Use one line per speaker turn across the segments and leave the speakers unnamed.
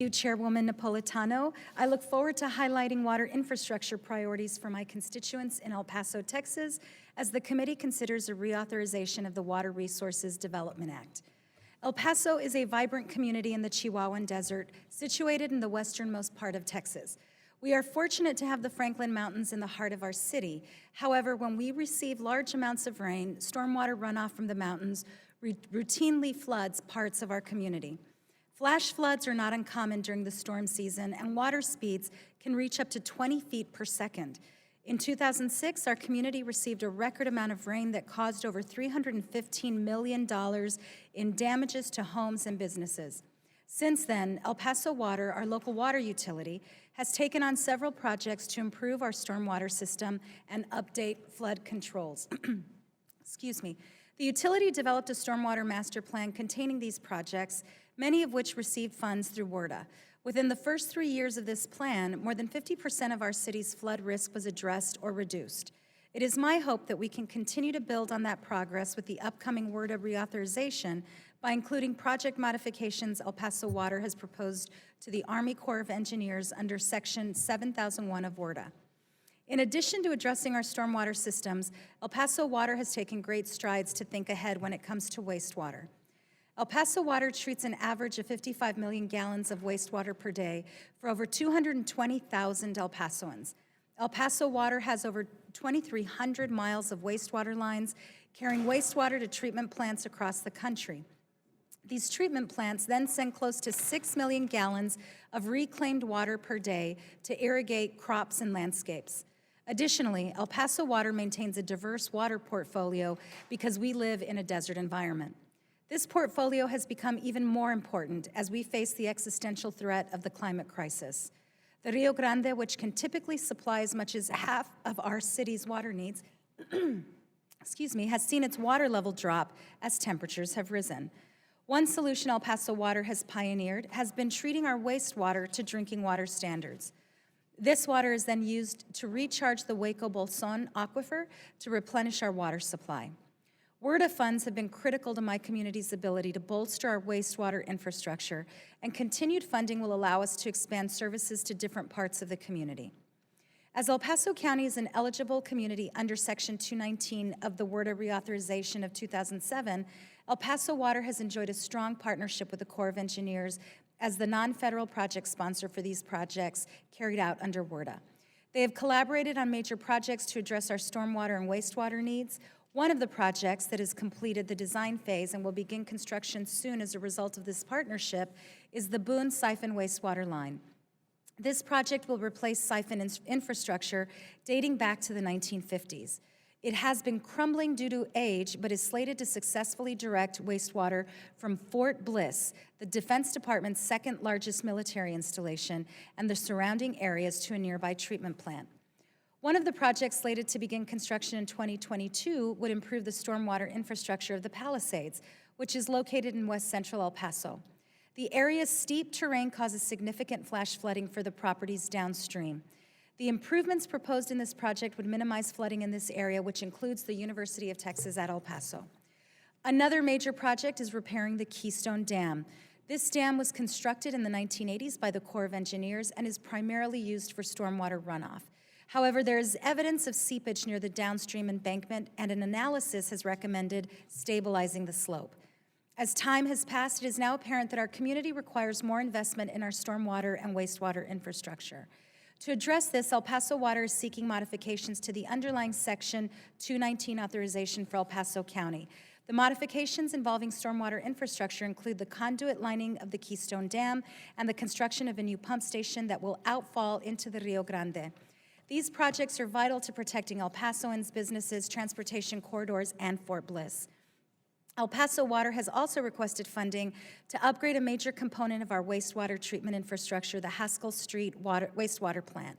Thank you, Chairwoman Napolitano. I look forward to highlighting water infrastructure priorities for my constituents in El Paso, Texas, as the committee considers a reauthorization of the Water Resources Development Act. El Paso is a vibrant community in the Chihuahuan Desert, situated in the westernmost part of Texas. We are fortunate to have the Franklin Mountains in the heart of our city. However, when we receive large amounts of rain, stormwater runoff from the mountains routinely floods parts of our community. Flash floods are not uncommon during the storm season, and water speeds can reach up to 20 feet per second. In 2006, our community received a record amount of rain that caused over $315 million in damages to homes and businesses. Since then, El Paso Water, our local water utility, has taken on several projects to improve our stormwater system and update flood controls. Excuse me. The utility developed a stormwater master plan containing these projects, many of which received funds through WRDA. Within the first 3 years of this plan, more than 50% of our city's flood risk was addressed or reduced. It is my hope that we can continue to build on that progress with the upcoming WRDA reauthorization by including project modifications El Paso Water has proposed to the Army Corps of Engineers under Section 7001 of WRDA. In addition to addressing our stormwater systems, El Paso Water has taken great strides to think ahead when it comes to wastewater. El Paso Water treats an average of 55 million gallons of wastewater per day for over 220,000 El Pasoans. El Paso Water has over 2,300 miles of wastewater lines carrying wastewater to treatment plants across the country. These treatment plants then send close to 6 million gallons of reclaimed water per day to irrigate crops and landscapes. Additionally, El Paso Water maintains a diverse water portfolio because we live in a desert environment. This portfolio has become even more important as we face the existential threat of the climate crisis. The Rio Grande, which can typically supply as much as half of our city's water needs, has seen its water level drop as temperatures have risen. One solution El Paso Water has pioneered has been treating our wastewater to drinking water standards. This water is then used to recharge the Hueco Bolson aquifer to replenish our water supply. WRDA funds have been critical to my community's ability to bolster our wastewater infrastructure, and continued funding will allow us to expand services to different parts of the community. As El Paso County is an eligible community under Section 219 of the WRDA reauthorization of 2007, El Paso Water has enjoyed a strong partnership with the Corps of Engineers as the non-federal project sponsor for these projects carried out under WRDA. They have collaborated on major projects to address our stormwater and wastewater needs. One of the projects that has completed the design phase and will begin construction soon as a result of this partnership is the Boone Siphon Wastewater Line. This project will replace siphon infrastructure dating back to the 1950s. It has been crumbling due to age, but is slated to successfully direct wastewater from Fort Bliss, the Defense Department's second largest military installation, and the surrounding areas to a nearby treatment plant. One of the projects slated to begin construction in 2022 would improve the stormwater infrastructure of the Palisades, which is located in west central El Paso. The area's steep terrain causes significant flash flooding for the properties downstream. The improvements proposed in this project would minimize flooding in this area, which includes the University of Texas at El Paso. Another major project is repairing the Keystone Dam. This dam was constructed in the 1980s by the Corps of Engineers and is primarily used for stormwater runoff. However, there is evidence of seepage near the downstream embankment, and an analysis has recommended stabilizing the slope. As time has passed, it is now apparent that our community requires more investment in our stormwater and wastewater infrastructure. To address this, El Paso Water is seeking modifications to the underlying Section 219 authorization for El Paso County. The modifications involving stormwater infrastructure include the conduit lining of the Keystone Dam and the construction of a new pump station that will outfall into the Rio Grande. These projects are vital to protecting El Pasoans' businesses, transportation corridors, and Fort Bliss. El Paso Water has also requested funding to upgrade a major component of our wastewater treatment infrastructure, the Haskell Street wastewater plant.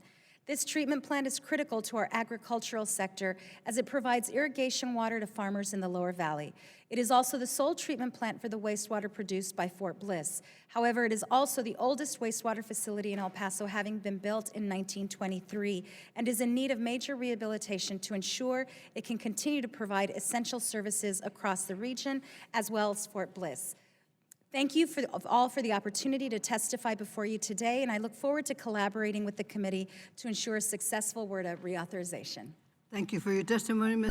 This treatment plant is critical to our agricultural sector as it provides irrigation water to farmers in the lower valley. It is also the sole treatment plant for the wastewater produced by Fort Bliss. However, it is also the oldest wastewater facility in El Paso, having been built in 1923, and is in need of major rehabilitation to ensure it can continue to provide essential services across the region as well as Fort Bliss. Thank you all for the opportunity to testify before you today, and I look forward to collaborating with the committee to ensure a successful WRDA reauthorization.
Thank you for your testimony, Ms.